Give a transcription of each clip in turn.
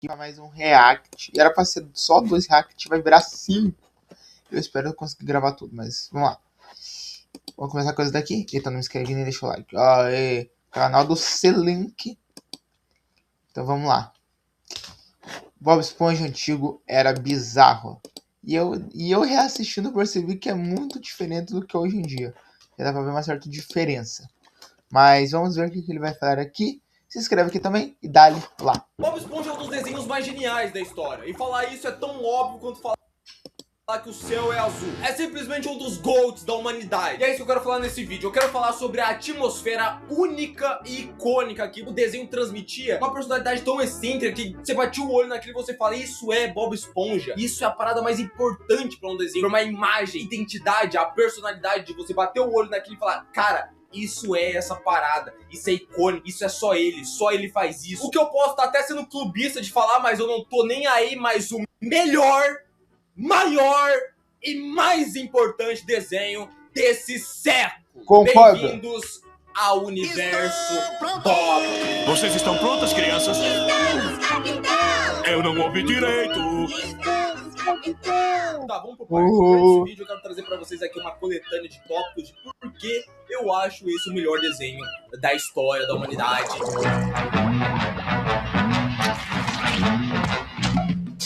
mais um react. E era pra ser só 2 react, vai virar 5. Eu espero eu conseguir gravar tudo, mas vamos lá. Vamos começar com essa daqui. Eita, não esquece nem deixa o like. Aê, canal do C-Link. Então vamos lá. Bob Esponja antigo era bizarro. E eu reassistindo percebi que é muito diferente do que é hoje em dia. Já dá pra ver uma certa diferença. Mas vamos ver o que ele vai falar aqui. Se inscreve aqui também e dá-lhe lá. Bob Esponja é um dos desenhos mais geniais da história. E falar isso é tão óbvio quanto falar que o céu é azul. É simplesmente um dos GOATs da humanidade. E é isso que eu quero falar nesse vídeo. Eu quero falar sobre a atmosfera única e icônica que o desenho transmitia. Uma personalidade tão excêntrica que você batia o olho naquilo e você fala: isso é Bob Esponja. Isso é a parada mais importante para um desenho, para uma imagem, identidade, a personalidade de você bater o olho naquilo e falar: cara, isso é essa parada, isso é icônico, isso é só ele faz isso. O que eu posso estar até sendo clubista de falar, mas eu não tô nem aí, mas o melhor, maior e mais importante desenho desse século. Bem-vindos ao universo Bob. Vocês estão prontas, crianças? Estamos, capitão! Eu não ouvi direito. Estamos, capitão! Tá, vamos pro parte. Nesse vídeo eu quero trazer pra vocês aqui uma coletânea de tópicos de por que eu acho esse o melhor desenho da história da humanidade.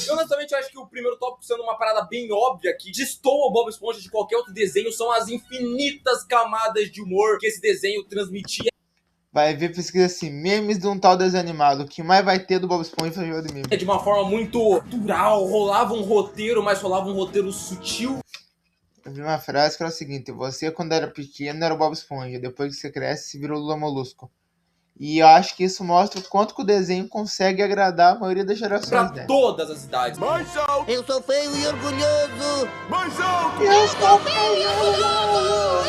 Eu honestamente acho que o primeiro tópico, sendo uma parada bem óbvia que destoa o Bob Esponja de qualquer outro desenho, são as infinitas camadas de humor que esse desenho transmitia. Vai ver pesquisa assim, memes de um tal desenho animado. O que mais vai ter do Bob Esponja foi de meme. De uma forma muito natural, rolava um roteiro, mas rolava um roteiro sutil. Eu vi uma frase que era o seguinte: você quando era pequeno era o Bob Esponja, depois que você cresce se virou o Lula Molusco. E eu acho que isso mostra o quanto que o desenho consegue agradar a maioria das gerações, Pra né? todas as idades. Mais alto, Eu sou feio e orgulhoso! mais alto. Eu sou feio e orgulhoso!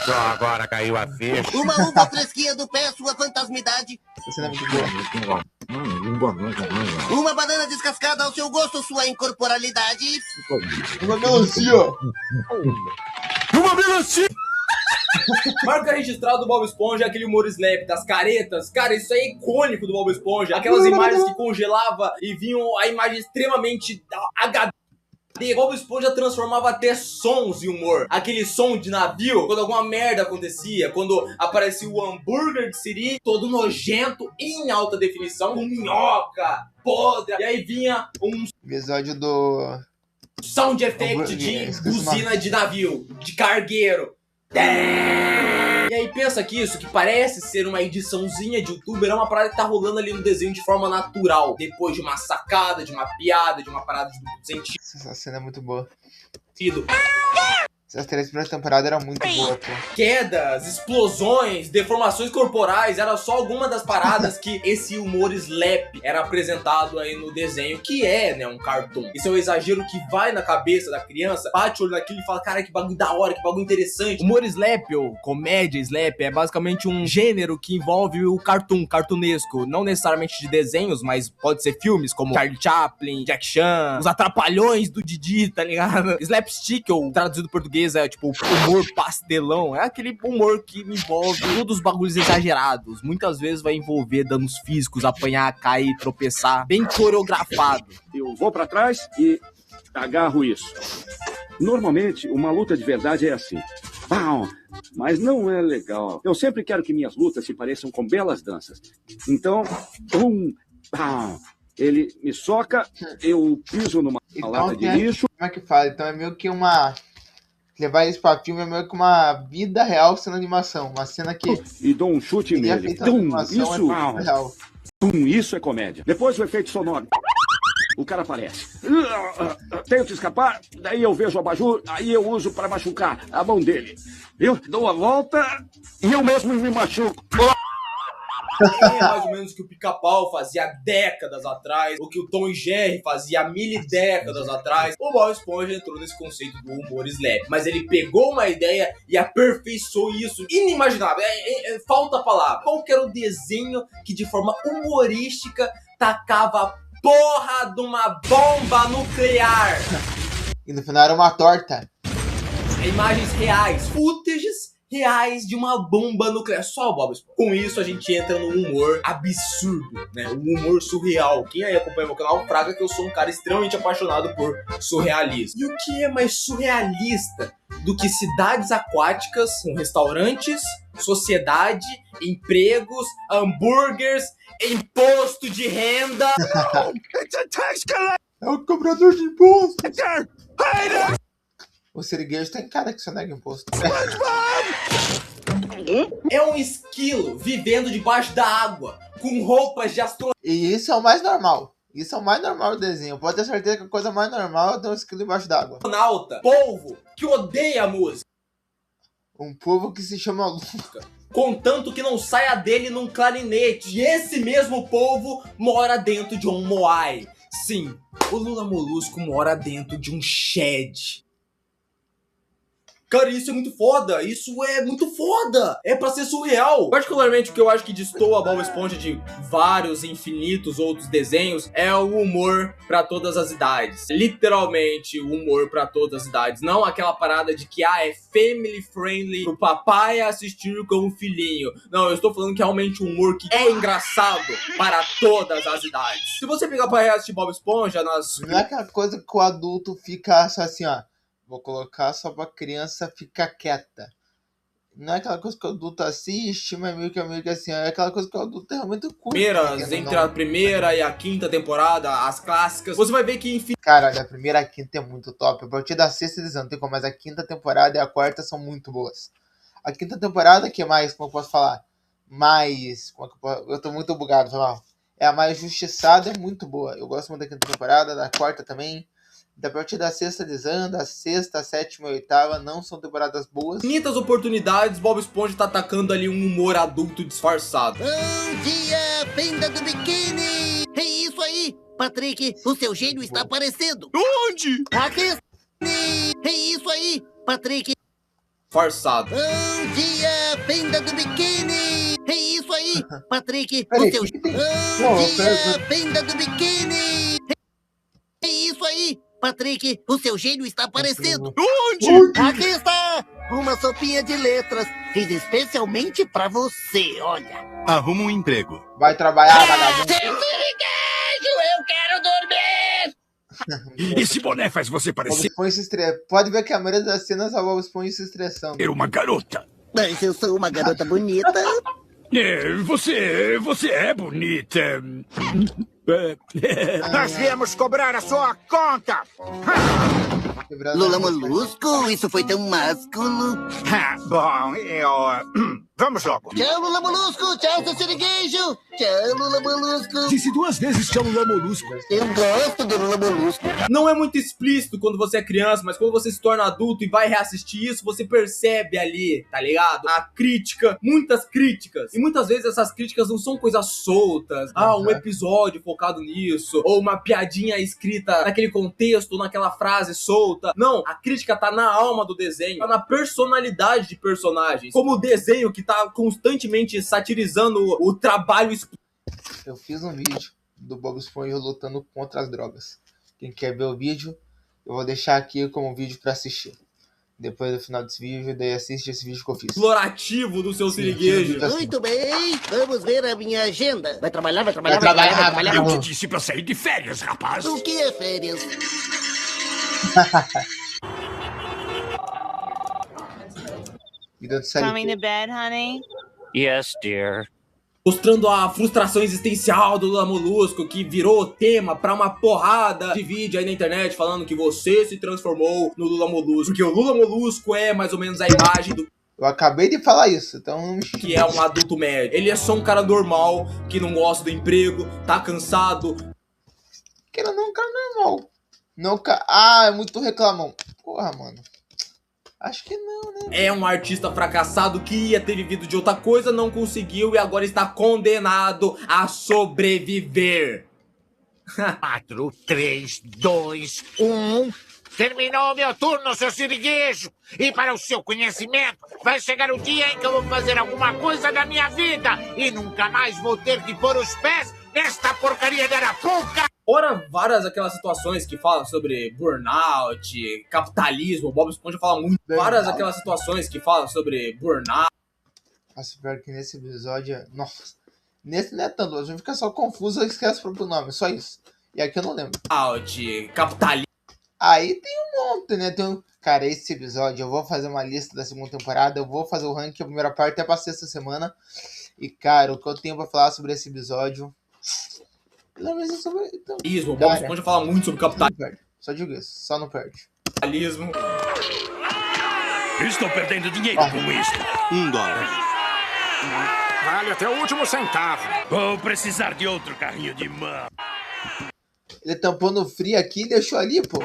Só agora caiu a ficha. Uma uva fresquinha do pé, sua fantasmidade. Você não é muito boa. Uma banana descascada ao seu gosto, sua incorporalidade. Uma melancia! Uma melancia. Marca registrada do Bob Esponja é aquele humor slap das caretas. Cara, isso é icônico do Bob Esponja. Aquelas imagens que congelava e vinham a imagem extremamente HD. Bob Esponja transformava até sons em humor. Aquele som de navio, quando alguma merda acontecia, quando aparecia o hambúrguer de siri, todo nojento, em alta definição, com minhoca, podre. E aí vinha um Episódio do... sound effect de buzina de navio, de cargueiro. E aí pensa que isso, que parece ser uma ediçãozinha de youtuber, é uma parada que tá rolando ali no desenho de forma natural. Depois de uma sacada, de uma piada, de uma parada de duplo sentido. Essa cena é muito boa. Essas 3 primeiras temporadas eram muito boas, pô. Quedas, explosões, deformações corporais, era só alguma das paradas que esse humor slap era apresentado aí no desenho, que é, né, um cartoon. Isso é um exagero que vai na cabeça da criança, bate o olho naquilo e fala: cara, que bagulho da hora, que bagulho interessante. Humor slap, ou comédia slap, é basicamente um gênero que envolve o cartunesco, não necessariamente de desenhos, mas pode ser filmes como Charlie Chaplin, Jack Chan, os Atrapalhões do Didi, tá ligado? Slapstick, ou traduzido do português, é tipo humor pastelão. É aquele humor que envolve todos os bagulhos exagerados. Muitas vezes vai envolver danos físicos, apanhar, cair, tropeçar. Bem coreografado. Eu vou pra trás e agarro isso. Normalmente, uma luta de verdade é assim. Pau! Mas não é legal. Eu sempre quero que minhas lutas se pareçam com belas danças. Então, pau! Ele me soca, eu piso numa lata de lixo. Como é que fala? Então é meio que uma... Levar isso pra filme é meio que uma vida real sendo animação. Uma cena que... E dou um chute nele. Isso é comédia. Depois o efeito sonoro. O cara aparece. Tento escapar, daí eu vejo o abajur, aí eu uso pra machucar a mão dele. Eu dou a volta e eu mesmo me machuco. É mais ou menos o que o Pica-Pau fazia décadas atrás, o que o Tom e Jerry fazia décadas atrás. O Bob Esponja entrou nesse conceito do humor slap, mas ele pegou uma ideia e aperfeiçoou isso. Inimaginável, falta a palavra. Qual que era o desenho que de forma humorística tacava a porra de uma bomba nuclear? E no final era uma torta. Imagens reais, footages reais de uma bomba nuclear. Só o Bob Esponja. Com isso a gente entra no humor absurdo, né? O humor surreal. Quem aí acompanha meu canal fraga que eu sou um cara extremamente apaixonado por surrealismo. E o que é mais surrealista do que cidades aquáticas com restaurantes, sociedade, empregos, hambúrgueres, imposto de renda? É o cobrador de imposto. O siriguejo tem cara que só nega imposto. É um esquilo vivendo debaixo da água, com roupas de astronauta. E isso é o mais normal. Isso é o mais normal do desenho. Pode ter certeza que a coisa mais normal é ter um esquilo embaixo d'água. Polvo que odeia a música, Um povo que se chama Lula. contanto que não saia dele num clarinete. E esse mesmo polvo mora dentro de um Moai. Sim, o Lula Molusco mora dentro de um shed. Cara, isso é muito foda, isso é muito foda, é pra ser surreal. Particularmente o que eu acho que destoa a Bob Esponja de vários infinitos outros desenhos é o humor pra todas as idades. Literalmente o humor pra todas as idades, não aquela parada de que é family friendly pro papai assistir com o filhinho. Não, eu estou falando que realmente um humor que é engraçado para todas as idades. Se você pegar pra assistir Bob Esponja nas... Não é aquela coisa que o adulto fica só assim, ó. Vou colocar só pra criança ficar quieta. Não é aquela coisa que o adulto assiste, mas meio que assim, é aquela coisa que o adulto realmente curte. Entre a primeira e a quinta temporada, as clássicas, você vai ver que enfim. Cara, olha, a primeira e a quinta é muito top. A partir da sexta eles não tem como, mas a quinta temporada e a quarta são muito boas. A quinta temporada, que é mais, como eu posso falar? Eu tô muito bugado, foi mal. É a mais justiçada, é muito boa. Eu gosto muito da quinta temporada, da quarta também. Da partir da sexta desanda, a sexta, a sétima e a oitava não são temporadas boas. Infinitas oportunidades, Bob Esponja tá atacando ali um humor adulto disfarçado. Bom dia, fenda do biquíni! É isso aí, Patrick, o seu gênio está aparecendo. Onde? Aqui, é isso aí, Patrick. Disfarçado. Bom dia, fenda do biquíni! É isso aí, Patrick, Peraí, o seu... que tem? Bom dia, fenda do biquíni! É isso aí, Patrick, o seu gênio está aparecendo. Onde? Aqui está, uma sopinha de letras. Fiz especialmente pra você, olha. Arruma um emprego. Vai trabalhar, vagabundo. Seu siriguejo, eu quero dormir! Esse boné faz você Bob parecer Esponja se estressa. Pode ver que a maioria das cenas é o Bob Esponja se estressando. uma garota. Mas eu sou uma garota bonita. Você é bonita. Nós viemos cobrar a sua conta. Lula Molusco, isso foi tão másculo. Bom, vamos logo. Tchau, Lula Molusco. Tchau, seu siriguejo. Tchau, Lula Molusco. Disse 2 vezes tchau, Lula Molusco. Eu gosto do Lula Molusco. Não é muito explícito quando você é criança, mas quando você se torna adulto e vai reassistir isso, você percebe ali, tá ligado? A crítica, muitas críticas. E muitas vezes essas críticas não são coisas soltas. Um episódio focado nisso, ou uma piadinha escrita naquele contexto, ou naquela frase solta. Não, a crítica tá na alma do desenho, tá na personalidade de personagens. Como o desenho que tá constantemente satirizando o trabalho. Eu fiz um vídeo do Bob Esponja lutando contra as drogas. Quem quer ver o vídeo, eu vou deixar aqui como vídeo pra assistir. Depois do final desse vídeo, daí assiste esse vídeo que eu fiz. Explorativo do seu siriguejo. Muito bem, vamos ver a minha agenda. Vai trabalhar. Eu te disse pra sair de férias, rapaz. O que é férias? Vida do série Coming to bed, honey? Yes, dear. Mostrando a frustração existencial do Lula Molusco, que virou tema pra uma porrada de vídeo aí na internet falando que você se transformou no Lula Molusco. Porque o Lula Molusco é mais ou menos a imagem do Eu acabei de falar isso, então... que é um adulto médio. Ele é só um cara normal, que não gosta do emprego, tá cansado. Que ele não é um cara normal. Não, é muito reclamão. Porra, mano. Acho que não, né? É um artista fracassado que ia ter vivido de outra coisa, não conseguiu e agora está condenado a sobreviver. 4, 3, 2, 1. Terminou o meu turno, seu siriguejo. E para o seu conhecimento, vai chegar o dia em que eu vou fazer alguma coisa da minha vida. E nunca mais vou ter que pôr os pés nesta porcaria de Arapuca. Fora várias aquelas situações que falam sobre burnout, capitalismo, o Bob Esponja fala muito. Várias aquelas situações que falam sobre burnout. Nossa, pior que nesse episódio... Nossa, nesse não é tanto, a gente fica só confuso e esquece o próprio nome, só isso. E aqui eu não lembro. Capitalismo. Aí tem um monte, né? Cara, esse episódio, eu vou fazer uma lista da segunda temporada, eu vou fazer o ranking, a primeira parte é pra sexta semana. E, cara, o que eu tenho pra falar sobre esse episódio... Pelo menos é sobre... Então, O Bob Esponja fala muito sobre capitalismo. só digo isso, só não perde. Estou perdendo dinheiro com isto. $1. Vale até o último centavo. Vou precisar de outro carrinho de mão. Ele tampou no frio aqui e deixou ali, pô.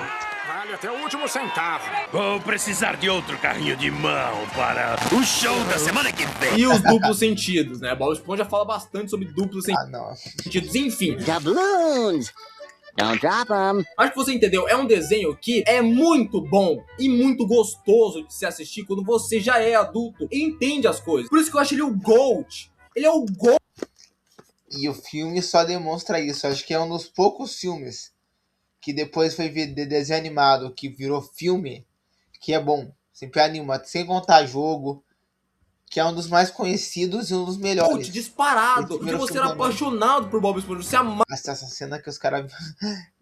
Vale até o último centavo. Vou precisar de outro carrinho de mão para o show da semana que vem. E os duplos sentidos, né? Bob Esponja fala bastante sobre duplos Não. sentidos. Enfim, Doubloons! Don't drop them! acho que você entendeu. É um desenho que é muito bom e muito gostoso de se assistir quando você já é adulto e entende as coisas. Por isso que eu acho ele o GOAT. Ele é o GOAT. E o filme só demonstra isso. Acho que é um dos poucos filmes que depois foi de desenho animado, que virou filme, que é bom. Sempre anima, sem contar jogo, que é um dos mais conhecidos e um dos melhores. Disparado. Porque você era apaixonado por Bob Esponja. Você amava Essa cena que os caras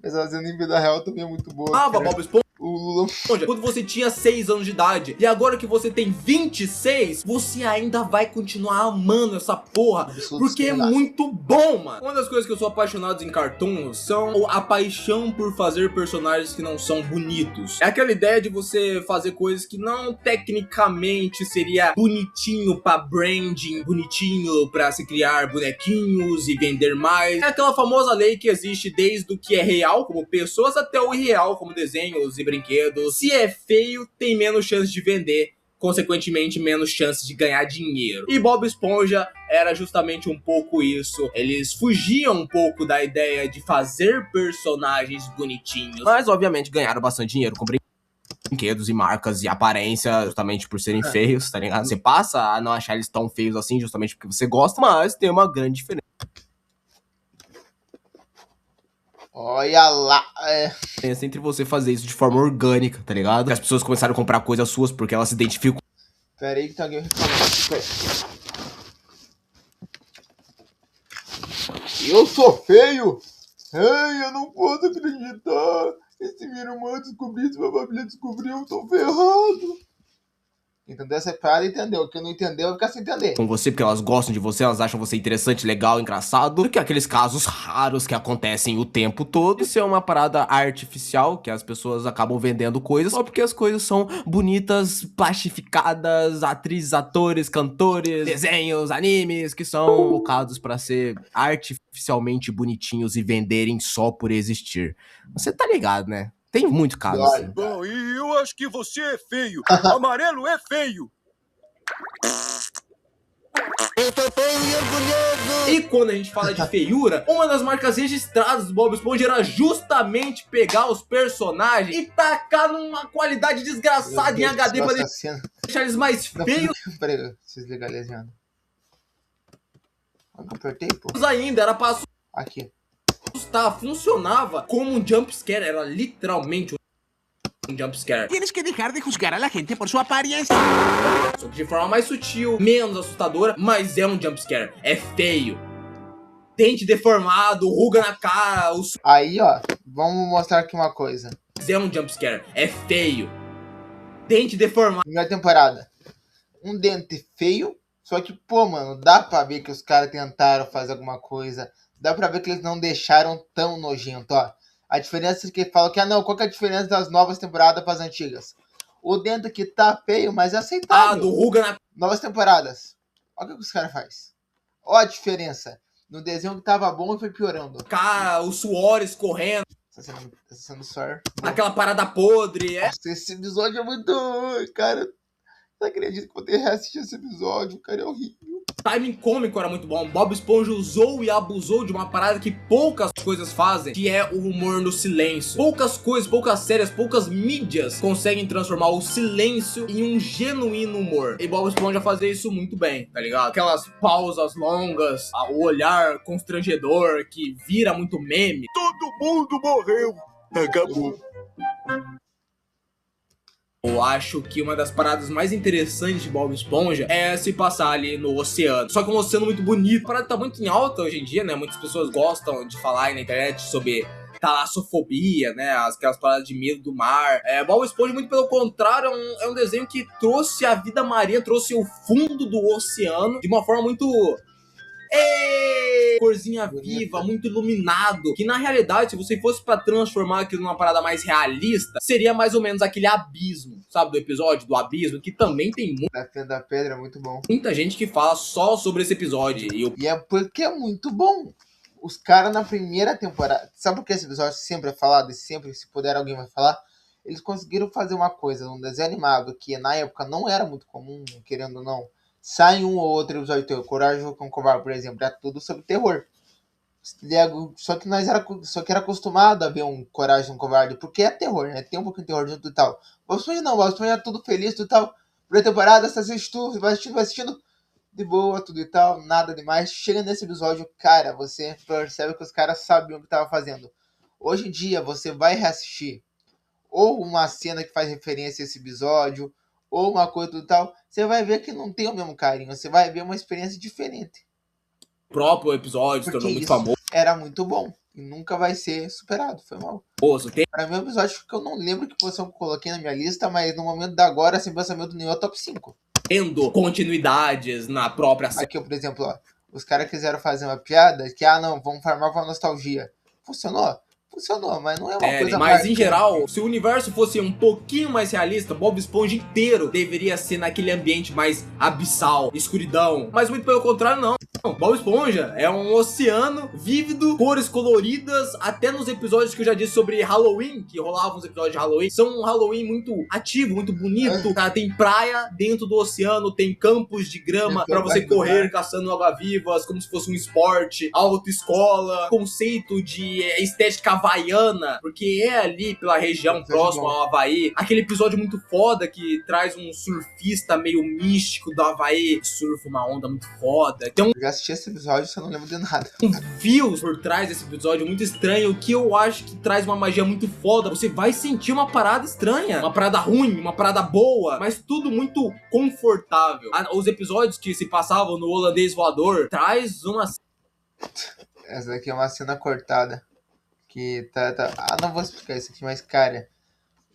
fazendo em vida real também é muito boa. Bob Esponja. O Lula... Quando você tinha 6 anos de idade. E agora que você tem 26, você ainda vai continuar amando essa porra. Porque é muito bom, mano. Uma das coisas que eu sou apaixonado em cartoons são a paixão por fazer personagens que não são bonitos. É aquela ideia de você fazer coisas que não tecnicamente seria bonitinho pra branding, bonitinho pra se criar bonequinhos e vender mais. É aquela famosa lei que existe desde o que é real, como pessoas, até o irreal, como desenhos e brinquedos. Se é feio, tem menos chance de vender, consequentemente menos chance de ganhar dinheiro. E Bob Esponja era justamente um pouco isso. Eles fugiam um pouco da ideia de fazer personagens bonitinhos, mas obviamente ganharam bastante dinheiro com brinquedos e marcas e aparência, justamente por serem feios, tá ligado? Você passa a não achar eles tão feios assim, justamente porque você gosta, mas tem uma grande diferença. Olha lá. Entre você fazer isso de forma orgânica, tá ligado? Que as pessoas começaram a comprar coisas suas porque elas se identificam. Pera aí que tem alguém reclamando. Eu sou feio? Ai, eu não posso acreditar. Esse minha irmã descobriu, se minha família descobriu, eu tô ferrado. Entendeu essa piada? Entendeu? Quem não entendeu vai ficar sem entender. Com você, porque elas gostam de você, elas acham você interessante, legal, engraçado. Do que aqueles casos raros que acontecem o tempo todo. Isso é uma parada artificial, que as pessoas acabam vendendo coisas só porque as coisas são bonitas, plastificadas, atrizes, atores, cantores, desenhos, animes, que são focados pra ser artificialmente bonitinhos e venderem só por existir. Você tá ligado, né? Tem muito caso assim. Bom, e eu acho que você é feio. Amarelo é feio. Eu tô feio e orgulhoso! E quando a gente fala de feiura, uma das marcas registradas do Bob Esponja era justamente pegar os personagens e tacar numa qualidade desgraçada em HD pra deixar eles mais feios. Peraí, deixa eu desligar a legenda. Eu apertei, pô. Ainda era pra Aqui. assustar, funcionava como um jumpscare, era literalmente um jumpscare. Tienes que dejar de juzgar a la gente por su apariencia. Só que de forma mais sutil, menos assustadora, mas é um jumpscare. É feio. Dente deformado, ruga na cara, Aí, ó, vamos mostrar aqui uma coisa. é um jumpscare. É feio. Dente deformado. Primeira temporada. Um dente feio, só que, pô, mano, dá pra ver que os caras tentaram fazer alguma coisa. Dá pra ver que eles não deixaram tão nojento, ó. A diferença é que fala que, não, qual que é a diferença das novas temporadas para as antigas? O dente que tá feio, mas é aceitável. Ruga na... Novas temporadas. Olha o que os caras fazem. Olha a diferença. No desenho que tava bom e foi piorando. Cara, o suor escorrendo. Tá sendo suor. Aquela parada podre. Nossa, esse episódio é muito ruim, cara. Não acredito que vou ter que reassistir esse episódio, cara, é horrível. O timing cômico era muito bom. Bob Esponja usou e abusou de uma parada que poucas coisas fazem, que é o humor no silêncio. Poucas coisas, poucas séries, poucas mídias conseguem transformar o silêncio em um genuíno humor. E Bob Esponja fazia isso muito bem, tá ligado? Aquelas pausas longas, o olhar constrangedor que vira muito meme. Todo mundo morreu. Acabou. Eu acho que uma das paradas mais interessantes de Bob Esponja é se passar ali no oceano. Só que um oceano muito bonito. A parada tá muito em alta hoje em dia, né? Muitas pessoas gostam de falar aí na internet sobre talassofobia, né? Aquelas paradas de medo do mar. Bob Esponja, muito pelo contrário, é um desenho que trouxe a vida marinha, trouxe o fundo do oceano de uma forma muito... corzinha viva, muito iluminado. Que na realidade, se você fosse pra transformar aquilo numa parada mais realista, seria mais ou menos aquele abismo, sabe, do episódio do abismo, que também tem Da Fenda da Pedra é muito bom. muita gente que fala só sobre esse episódio. E é porque é muito bom. Os caras na primeira temporada, sabe por que esse episódio sempre é falado e sempre, se puder, alguém vai falar? Eles conseguiram fazer uma coisa, um desenho animado que na época não era muito comum, querendo ou não. Sai um ou outro episódio teu, Coragem com Covarde, por exemplo, é tudo sobre terror. Só que era acostumado a ver um Coragem com Covarde, porque é terror, né? Tem um pouquinho de terror junto e tal. Bob Esponja não, Bob Esponja é tudo feliz e tal. Primeira temporada, você assiste tudo, vai assistindo, de boa, tudo e tal, nada demais. Chega nesse episódio, cara, você percebe que os caras sabiam o que estavam fazendo. Hoje em dia, você vai reassistir ou uma cena que faz referência a esse episódio, ou uma coisa e tal, você vai ver que não tem o mesmo carinho, você vai ver uma experiência diferente. O próprio episódio se tornou muito famoso. Era muito bom e nunca vai ser superado, foi mal. Pra mim é um episódio que eu não lembro que posição eu coloquei na minha lista, mas no momento da agora, sem pensamento nenhum, é o top 5. Tendo continuidades na própria série. Aqui, por exemplo, ó, os caras quiseram fazer uma piada que, não, vamos farmar com a nostalgia. Funcionou, mas não é uma coisa mas em geral, se o universo fosse um pouquinho mais realista, Bob Esponja inteiro deveria ser naquele ambiente mais abissal, escuridão. Mas muito pelo contrário, não. Bob Esponja é um oceano vívido, cores coloridas, até nos episódios que eu já disse sobre Halloween, que rolavam os episódios de Halloween, são um Halloween muito ativo, muito bonito. Tá? Tem praia dentro do oceano, tem campos de grama pra você correr caçando água-vivas, como se fosse um esporte, autoescola, conceito de estética havaiana, porque é ali pela região próxima ao Havaí. Aquele episódio muito foda que traz um surfista meio místico do Havaí, que surfa uma onda muito foda. Então, eu já assisti esse episódio, só não lembro de nada. Views por trás desse episódio muito estranho, que eu acho que traz uma magia muito foda. Você vai sentir uma parada estranha, uma parada ruim, uma parada boa, mas tudo muito confortável. Os episódios que se passavam no Holandês Voador traz uma... Essa daqui é uma cena cortada. Que não vou explicar isso aqui, mas cara,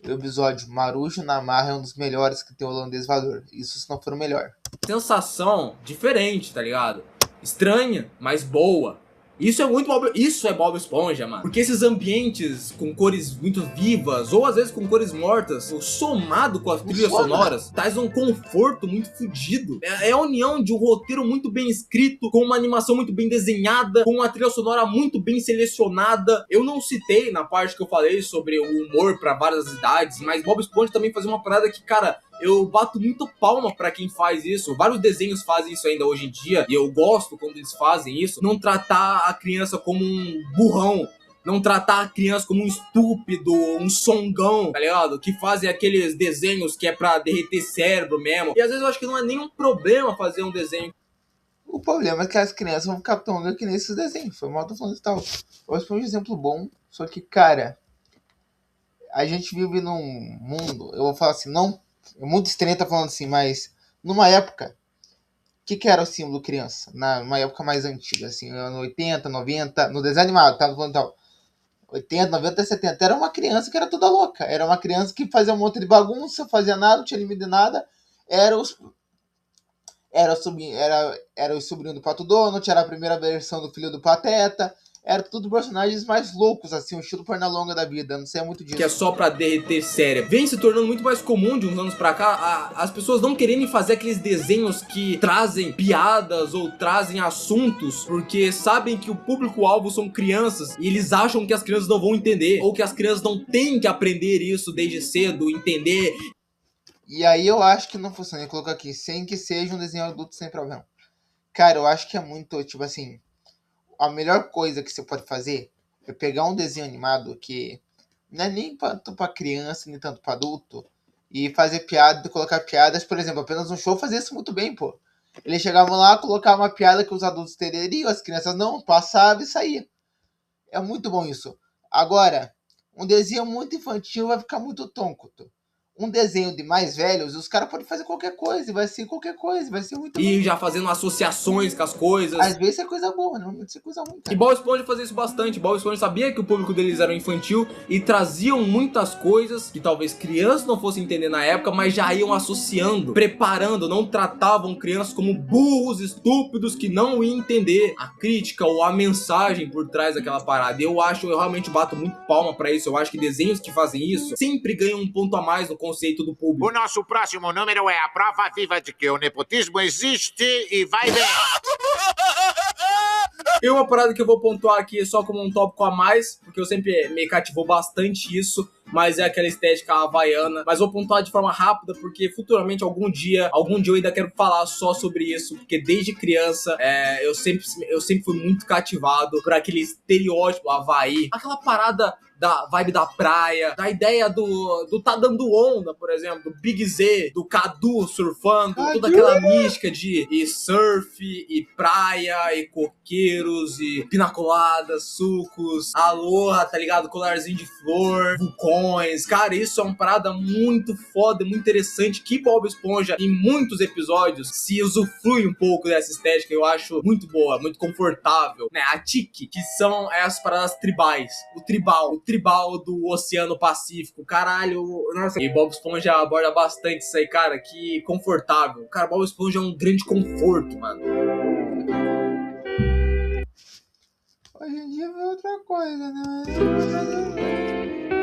o episódio Marujo na Marra é um dos melhores que tem o Holandês Voador. Isso se não for o melhor. Sensação diferente, tá ligado? Estranha, mas boa. Isso é Bob Esponja, mano. Porque esses ambientes com cores muito vivas, ou às vezes com cores mortas, somado com as trilhas sonoras, traz um conforto muito fodido. É a união de um roteiro muito bem escrito, com uma animação muito bem desenhada, com uma trilha sonora muito bem selecionada. Eu não citei na parte que eu falei sobre o humor pra várias idades, mas Bob Esponja também fazia uma parada que, cara, eu bato muito palma pra quem faz isso. Vários desenhos fazem isso ainda hoje em dia, e eu gosto quando eles fazem isso. Não tratar a criança como um burrão, não tratar a criança como um estúpido, um songão, tá ligado? Que fazem aqueles desenhos que é pra derreter cérebro mesmo. E às vezes eu acho que não é nenhum problema fazer um desenho. O problema é que as crianças vão ficar tongas que nesses desenhos. Foi mal, tô falando e tal. Hoje foi um exemplo bom, só que, cara, a gente vive num mundo, eu vou falar assim, não... É muito estranho tá falando assim, mas numa época, o que era o símbolo criança? Numa época mais antiga, assim, anos 80, 90, no desenho animado, tá falando tal. 80, 90, 70. Era uma criança que era toda louca. Era uma criança que fazia um monte de bagunça, fazia nada, não tinha limite de nada. Era o sobrinho do Pato Donald, era a primeira versão do Filho do Pateta. Era tudo personagens mais loucos, assim, um estilo Pernalonga da vida, não sei muito disso. Que é só pra derreter cérebro. Vem se tornando muito mais comum de uns anos pra cá, as pessoas não quererem fazer aqueles desenhos que trazem piadas ou trazem assuntos, porque sabem que o público-alvo são crianças, e eles acham que as crianças não vão entender, ou que as crianças não têm que aprender isso desde cedo, entender. E aí eu acho que não funciona. Ele colocou aqui, sem que seja um desenho adulto sem problema. Cara, eu acho que é muito, tipo assim, a melhor coisa que você pode fazer é pegar um desenho animado que não é nem tanto pra criança, nem tanto pra adulto, e fazer piada, colocar piadas, por exemplo, apenas um show fazia isso muito bem, pô. Eles chegavam lá, colocavam uma piada que os adultos entenderiam, as crianças não, passava e saía. É muito bom isso. Agora, um desenho muito infantil vai ficar muito tonto. Um desenho de mais velhos, os caras podem fazer qualquer coisa, e vai ser qualquer coisa, vai ser muito bom. E já fazendo associações com as coisas. Às vezes é coisa boa, normalmente é coisa ruim, E cara. Bob Esponja fazia isso bastante. Bob Esponja sabia que o público deles era infantil e traziam muitas coisas que talvez crianças não fossem entender na época, mas já iam associando, preparando, não tratavam crianças como burros, estúpidos que não iam entender a crítica ou a mensagem por trás daquela parada. Eu realmente bato muito palma pra isso. Eu acho que desenhos que fazem isso sempre ganham um ponto a mais no conceito do público. O nosso próximo número é a prova viva de que o nepotismo existe e vai bem. E uma parada que eu vou pontuar aqui só como um tópico a mais, porque eu sempre me cativou bastante isso, mas é aquela estética havaiana. Mas vou pontuar de forma rápida, porque futuramente, algum dia eu ainda quero falar só sobre isso, porque desde criança eu sempre fui muito cativado por aquele estereótipo Havaí, aquela parada da vibe da praia, da ideia do tá dando onda, por exemplo, do Big Z, do Cadu surfando, toda aquela mística de surf, e praia, e coqueiros, e pinacoladas, sucos, aloha, tá ligado? Colarzinho de flor, vulcões. Cara, isso é uma parada muito foda, muito interessante, que Bob Esponja, em muitos episódios, se usufrui um pouco dessa estética. Eu acho muito boa, muito confortável, né? A Tiki, que são as paradas tribais, o tribal do Oceano Pacífico, caralho, nossa. E Bob Esponja aborda bastante isso aí, cara, que confortável. Cara, Bob Esponja é um grande conforto, mano. Hoje em dia é outra coisa, né?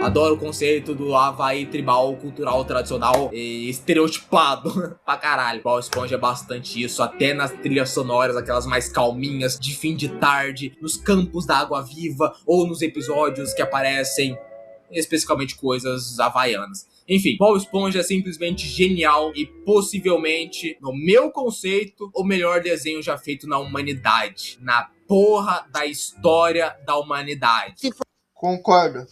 Adoro o conceito do Havaí tribal, cultural, tradicional e estereotipado pra caralho. Bob Esponja é bastante isso, até nas trilhas sonoras, aquelas mais calminhas, de fim de tarde, nos campos da água viva, ou nos episódios que aparecem especificamente coisas havaianas. Enfim, Bob Esponja é simplesmente genial e possivelmente, no meu conceito, o melhor desenho já feito na humanidade. Na porra da história da humanidade. Concordo.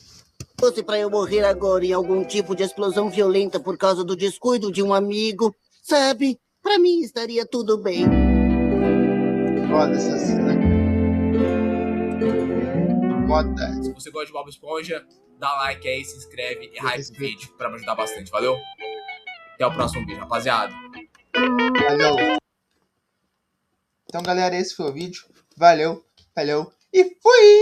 Fosse pra eu morrer agora em algum tipo de explosão violenta por causa do descuido de um amigo, sabe? Pra mim estaria tudo bem. Foda essa cena. Foda. Se você gosta de Bob Esponja, dá like aí, se inscreve e hype o vídeo pra me ajudar bastante, valeu? Até o próximo vídeo, rapaziada. Valeu. Então, galera, esse foi o vídeo. Valeu, e fui!